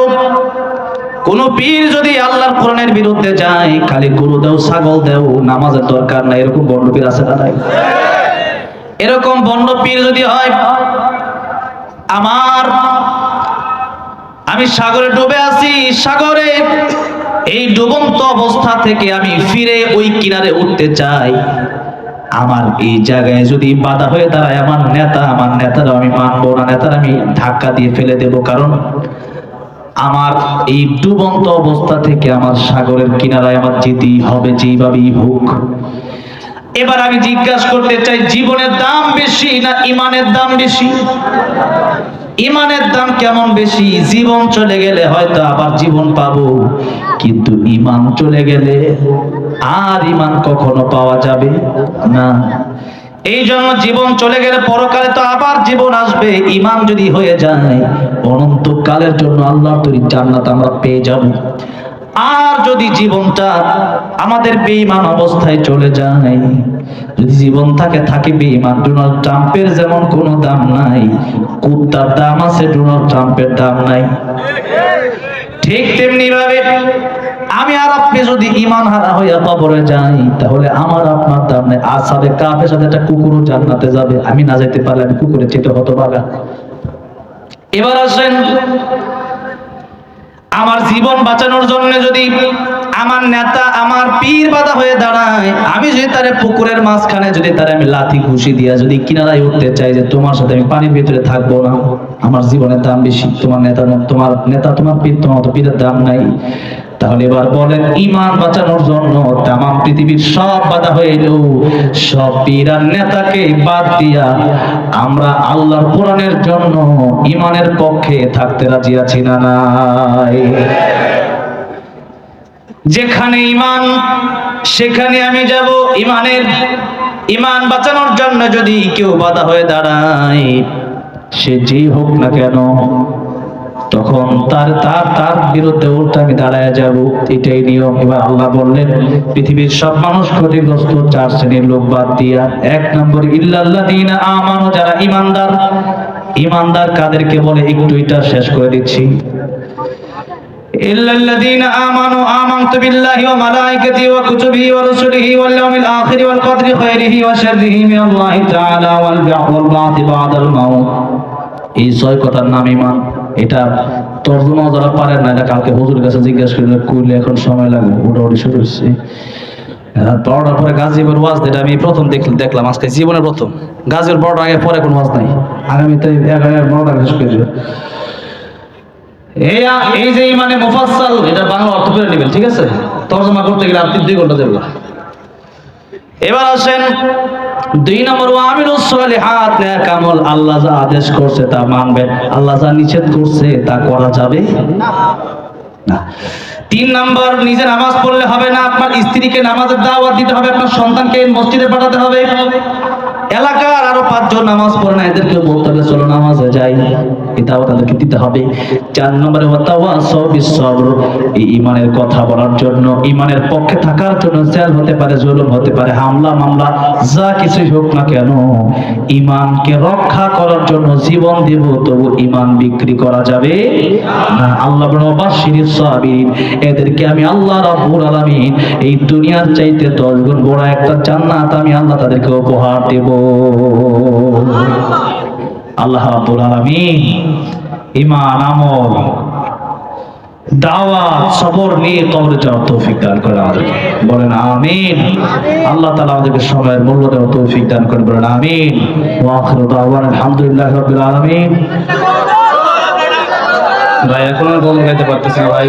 কোন পীর যদি আল্লাহর কোরআনের বিরুদ্ধে যায়, খালি গরু দেও ছাগল দেও, নামাজের দরকার নাই, এরকম বন্ড পীর আছে না নাই? এরকম বন্ড পীর যদি হয়, আমি সাগরে ডুবে আছি, সাগরে এই ডুবন্ত অবস্থা থেকে আমি ফিরে ওই কিনারে উঠতে চাই, আমার এই জায়গায় যদি বাধা হয়ে দাঁড়ায় আমার নেতারা আমি মানবো না, নেতারা আমি ধাক্কা দিয়ে ফেলে দেব। কারণ আমার এই ডুবন্ত অবস্থা থেকে আমার সাগরের কিনারায় আমার যেতেই হবে, যেভাবেই হোক। এবার আমি জিজ্ঞাসা করতে চাই, জীবনের দাম বেশি না ইমানের দাম বেশি? ইমানের দাম কেমন বেশি? জীবন চলে গেলে হয়তো আবার জীবন পাবো, কিন্তু ইমান চলে গেলে আর ইমান কখনো পাওয়া যাবে না। এই জন্য জীবন চলে গেলে পরকালে তো আবার জীবন আসবে। ইমান যদি হয়ে যায় অনন্তকালের জন্য আল্লাহর তৈরি জান্নাত আমরা পেয়ে যাব। আর যদি জীবনটা আমাদের বেঈমান অবস্থায় চলে যায়, যদি জীবন থাকে বেঈমান, ডোনাল্ড ট্রাম্পের যেমন কোনো দাম নাই, কুত্তার দাম আছে, ডোনাল্ড ট্রাম্পের দাম নাই। ঠিক তেমনি ভাবে আমি আর আপনি যদি ইমান হারা হইয়া কবরে যাই, তাহলে আমার আপনার দাম নেই। আসহাবে কাফের সাথে একটা কুকুরও জান্নাতে যাবে, আমি না যেতে পারলে আমি কুকুরের চেয়ে হতভাগা। এবার আসেন, আমার জীবন বাঁচানোর জন্য যদি আমার নেতা, আমার পীর বাধা হয়ে দাঁড়ায়, আমি যদি তারে পুকুরের মাঝখানে যদি তারে আমি লাথি ঘুষি দিয়া যদি কিনারায় উঠতে চাই যে তোমার সাথে আমি পানির ভিতরে থাকবো না, আমার জীবনের দাম বেশি, তোমার নেতা তোমার পীর তোমার মতো পীরের দাম নাই। তাহলে এবার বলেন, ইমান বাঁচানোর জন্য তামাম পৃথিবীর সব বাধা হয়ে এলো, সব পীর আর নেতাকে বাদ দিয়া আমরা আল্লাহর কোরআনের জন্য ইমানের পক্ষে থাকতে রাজি আছি না নাই? যেখানে ইমান সেখানে আমি যাব। ইমান বাঁচানোর জন্য যদি কেউ বাধা হয়ে দাঁড়ায়, সে যেই হোক না কেন, তখন তার বিরুদ্ধে উল্টা আমি দাঁড়ায় যাব, এটাই নিয়ম। এবার আল্লাহ বললেন, পৃথিবীর সব মানুষ ক্ষতিগ্রস্ত 4 শ্রেণীর লোক বাদ দিয়া। 1 নম্বর ইল্লাল্লাযীনা আমানু, যারা ঈমানদার। ঈমানদার কাদেরকে বলে একটু এটা শেষ করে দিচ্ছি। ইল্লাল্লাযীনা আমানু আমানতু বিল্লাহি ওয়া মালাইকাতিহি ওয়া কুতুবিহি ওয়া রুসুলিহি ওয়াল ইয়াউমিল আখিরি ওয়াল কদরি খাইরিহি ওয়া শাররিহি মিনাল্লাহি তাআলা ওয়াল বা'থি বা'দাল মাউত। এই 6 কথার নাম ঈমান। এটা তর্জমা যারা পারেন না, এটা কালকে হুজুরের কাছে জিজ্ঞাসা করলে এখন সময় লাগবে, ওটা শুরু হচ্ছে। পড়ার পরে গাজীপুর ওয়াজ, এটা আমি প্রথম দেখলাম আজকে, জীবনের প্রথম। গাজীপুর পড়ার আগে পরে কোনো ওয়াজ নাই, আগামীতে 11-12টা শেষ করে দেবে। এই যে ইমানে মুফাসসাল, এটা বাংলা অর্থ করে নেবেন, ঠিক আছে? তর্জমা করতে গেলে আপনি 2 ঘন্টা যাবে। এবার আসেন 2 নম্বর, ওয়ামিলুস সলিহাত, নেক আমল। আল্লাহ যা আদেশ করছে তা মানবে, আল্লাহ যা নিষেধ করছে তা করা যাবে না। 3 নম্বর, নিজে নামাজ পড়লে হবে না, আপনার স্ত্রীকে নামাজের দাওয়াত দিতে হবে, আপনার সন্তানকে মসজিদে পাঠাতে হবে। এলাকার আরো 5 জন নামাজ পড়ে না, এদেরকে বলতে হবে চলো নামাজে যাই, এটাও তাদেরকে দিতে হবে। 4 নম্বরে ওয়াতাওয়াসাউ বিস-সবর, এই ইমানের কথা বলার জন্য, ইমানের পক্ষে থাকার জন্য জেল হতে পারে, জুলুম হতে পারে, হামলা মামলা যা কিছুই হোক না কেন, ইমানকে রক্ষা করার জন্য জীবন দেব, তবু ইমান বিক্রি করা যাবে না। আল্লাহ বলেন ওয়াবাশশিরিস সাবিরিন, এদেরকে আমি আল্লাহ রাব্বুল আলামিন এই দুনিয়ার চাইতে 10 গুণ বড় একটা জান্নাত আমি আল্লাহ তাদেরকে উপহার দেব। আল্লাহ রাব্বুল আলামিন ঈমান, আমল, দাওয়াত, সবর নিয়ে কবরে যাওয়ার তৌফিক দান করে আমাদেরকে, বলেন আমিন। আল্লাহ তাআলা আমাদেরকে সময়ের মূল্য দেওয়ার তৌফিক দান করে, বলেন আমিন। ওয়া আখিরু দাওয়ানা আলহামদুলিল্লাহি রাব্বিল আলামিন। ভাই এখন আর বলতে গাইতে পারতেছি না ভাই।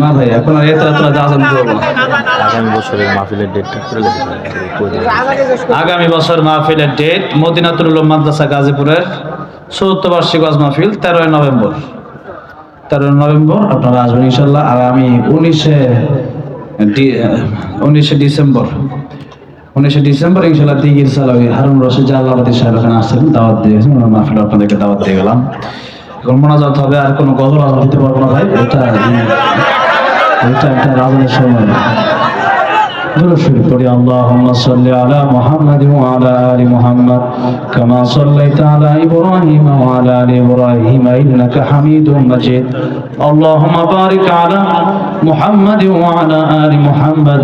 না ভাই এখন আর এত আজান দিব না। আগামী বছরের মাহফিলের ডেটটা করে দিতে হবে। আগামী বছর মাহফিলের ডেট মদিনাতুল উলুম মাদ্রাসা গাজীপুরের ৭৪ বার্ষিক ওয়াজ মাহফিল 13 নভেম্বর। 13 নভেম্বর আপনারা আসবেন ইনশাআল্লাহ। আর আমি 19 ডিসেম্বর ইনশাআল্লাহ দিগির সালামি হারুন রশিদ জালালাবাদী সাহেব এখানে আসছেন, দাওয়াত দিয়েছেন, ওনার মাহফিলে আপনাদেরকে দাওয়াত দিয়ে গেলাম। এখন মোনাজাত হবে, আর কোনো গজল আজান দিতে পারবো না ভাই, এটা একটা আজানের সময়। দুরূদ শরীফ পড়ি, আল্লাহুম্মা সাল্লি আলা মুহাম্মাদ ওয়া আলা আলি মুহাম্মাদ কামা সাল্লাইতা আলা ইব্রাহিম ওয়া আলা আলি ইব্রাহিম ইন্নাকা হামিদুম মাজিদ। আল্লাহুম্মা বারিক আলা মুহাম্মাদ ওয়া আলা আলি মুহাম্মাদ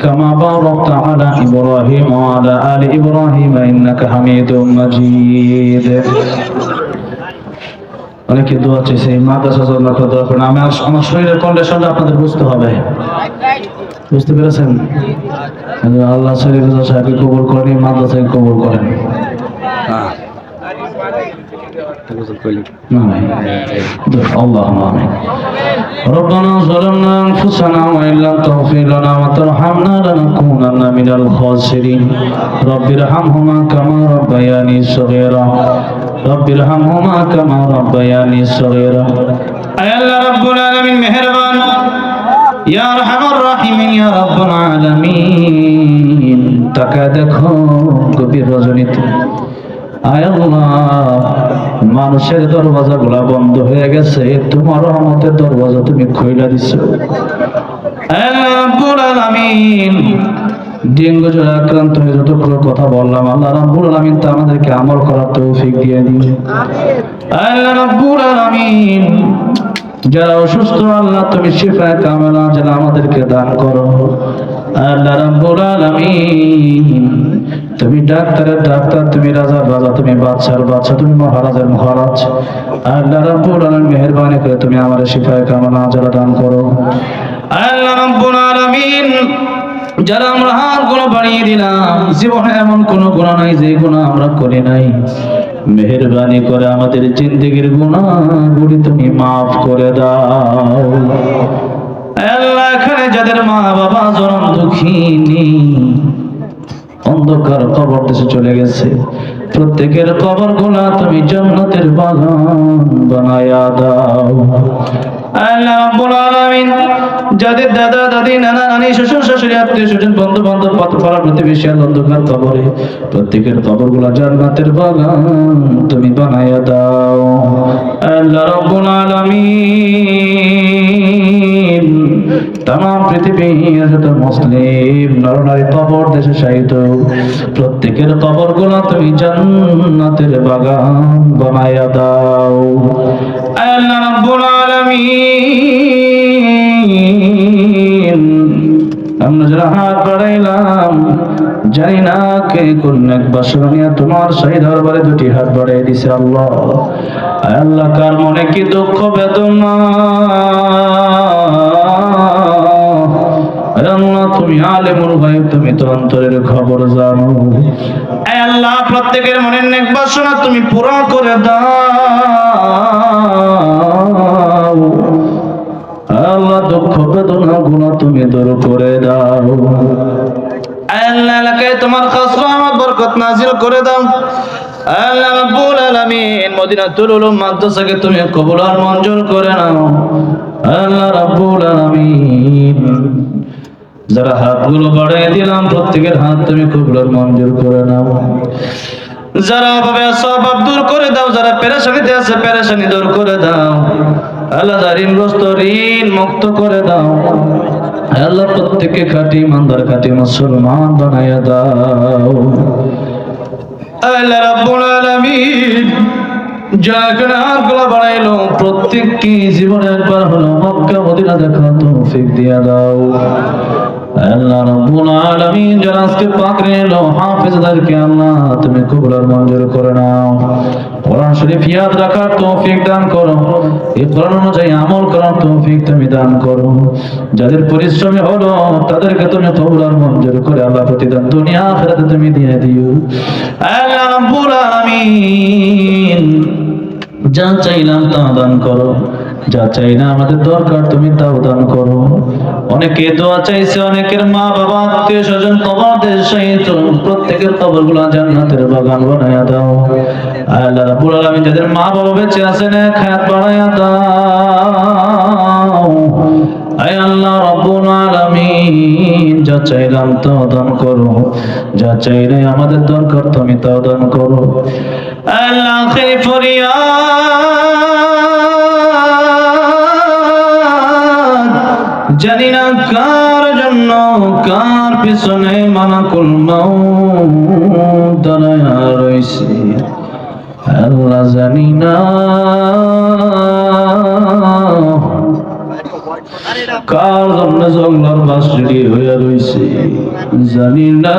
কামা বারাকতা আলা ইব্রাহিম ওয়া আলা আলি ইব্রাহিম ইন্নাকা হামিদুম মাজিদ। অনেকে দোয়া চাইছে মাদ্রাসার জন্য আপনারা দোয়া করেন। আমার শরীরের কন্ডিশনটা আপনাদের বুঝতে হবে, বুঝতে পেরেছেন? আল্লাহ শরীর সাহেবকে কবুল করেন, মাদ্রাসাকে কবুল করেন। اللهم آمين. ربنا ظلمنا أنفسنا وإن لم تغفر لنا وترحمنا لنكونن من الخاسرين. رب ارحمهما كما ربياني صغيرا. رب ارحمهما كما ربياني صغيرا. أي الله رب العالمين مهربان يا أرحم الراحمين يا رب العالمين. তাকা দেখো গভীর রজনীতে আয় আল্লাহ, মানুষের দরওয়াজা গুলা বন্ধ হয়ে গেছে, তোমার রহমতের দরওয়াজা তুমি খুইলা দিছো। আল্লাহ রাব্বুল আলামিন, ডেঙ্গু জ্বরে আক্রান্ত হয়ে যতগুলো কথা বললাম, আল্লাহ রাব্বুল আলামিন তা আমাদেরকে আমল করার তৌফিক দিয়ে দিন। আল্লাহ রাব্বুল আলামিন, যারা অসুস্থ আল্লাহ তুমি শিফায়ে কামেলা যেন আমাদেরকে দান করো। আল্লাহ রাব্বুল আলামিন, তুমি ডাক্তারের ডাক্তার, তুমি রাজার রাজা, তুমি বাদশার বাদশা, তুমি মহারাজের মহারাজ। আল্লাহ রাব্বুল আলামিন মেহেরবানি করে তুমি আমাদের শিফায়ে কামেলা যারা দান করো। আল্লাহ রাব্বুল আলামিন, যারা আমরা হাত গুলো বাড়িয়ে দিলাম, জীবনে এমন কোনো গুনাহ নাই যে গুনাহ আমরা করি নাই, মেহেরবানি করে আমাদের জিন্দেগির গুনাহগুলি তুমি মাফ করে দাও। আল্লাহ, এখানে যাদের মা বাবা জনম দুঃখিনী অন্ধকার কবর দেশে চলে গেছে, প্রত্যেকের কবর গুলা তুমি জান্নাতের বাগান বানায়া দাও। আল্লাহ রাব্বুল আলামিন, যাদের দাদা দাদি নানা নানি শ্বশুর শাশুড়ি আত্মীয় স্বজন বন্ধু বান্ধব পাড়া প্রতিবেশী অন্ধকার কবরে, প্রত্যেকের কবর গুলা জান্নাতের বাগান তুমি বানায়া দাও। আল্লাহ রাব্বুল আলামিন, তামাম পৃথিবীর যত মুসলিম নরনারী কবর দেশে শায়িত, প্রত্যেকের কবর গুলা তুমি জান্নাতের বাগান বানায়া দাও। আল্লাহ রাব্বুল আলামিন, আমরা যারা হাত বাড়াইলাম, জানি না কে কোন এক বাসনা নিয়ে তোমার সেই দরবারে দুটি হাত বাড়াই দিছে। আল্লাহ, আল্লাহ, কার মনে কি দুঃখ বেদনা, আল্লাহ তুমি আলেমুল গায়ব, তুমি তো অন্তরের খবর জানো। আল্লাহ, প্রত্যেকের মনের নেক বাসনা তুমি পুরা করে দাও। আল্লাহ, দুঃখ বেদনা গুনাহ তুমি দূর করে দাও। আল্লাহ, এলাকায় তোমার খাস রহমত বরকত নাজিল করে দাও। আল্লাহ রাব্বুল আলামিন, মদিনাতুল উলুম মাদ্রাসাকে তুমি কবুল আর মঞ্জুর করে নাও। আল্লাহ রাব্বুল আলামিন, যারা হাতগুলো বাড়াই দিলাম, প্রত্যেকের হাত তুমি কবুল আর মঞ্জুর করে নাও। যারা অভাবে আছে অভাব দূর করে দাও, যারা পেরেশানিতে আছে পেরেশানি দূর করে দাও। আল্লাহ, যারা ঋণগ্রস্ত ঋণ মুক্ত করে দাও। আল্লাহ, প্রত্যেককে খাঁটি ইমানদার খাঁটি মুসলমান বানায়া দাও। আল্লাহ রাব্বুল আলামিন, যারা এখানে হাতগুলো বাড়াইলো, প্রত্যেককে জীবনে একবার হলো মক্কা মদিনা দেখার তৌফিক দিয়া দাও। আল্লাহ রাব্বুল আলামিন, যারা আজকে পাকড়ে এলো হাফেজদেরকে আল্লাহ তুমি কবুল আর মঞ্জুর করে নাও। কোরআন শরীফ ইয়াদ রাখার তৌফিক দান করো, এই কোরআন অনুযায়ী আমল করার তৌফিক তুমি দান করো। যাদের পরিশ্রমী হলো তাদেরকে তুমি কবুল আর মঞ্জুর করে আল্লাহ প্রতিদান দুনিয়া আখিরাতে তুমি দিয়ে দিও। আল্লাহ রাব্বুল আলামিন, যা চাইলাম তা দান করো, যা চাই না আমাদের দরকার তুমি তাও দান করো। অনেকে দোয়া চাইছে, অনেকের মা বাবা আত্মীয় স্বজন কবরদের শায়িত, প্রত্যেকের কবরগুলো জান্নাতের বাগান বানায়া দাও। আল্লাহ রাব্বুল আলামিন, যাদের মা বাবা বেঁচে আছেন এক হায়াত বাড়ায়া দাও। আয় আল্লাহ রাব্বুল আলামিন, যা চাইলাম তাও দান করো, যা চাই না আমাদের দরকার তুমি তাও দান করো। আল্লাহ আখির ফরিয়াদ, জানি না কার জন্য কার পিছনে মালাকুল মাউত দাঁড়ায়া রইছে। আল্লাহ, জানি না কার জন্য জঙ্গলার বাস রেডি হইয়া রইছে, জানি না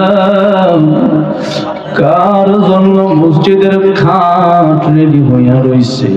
কার জন্য মসজিদের খাট রেডি হইয়া রইছে।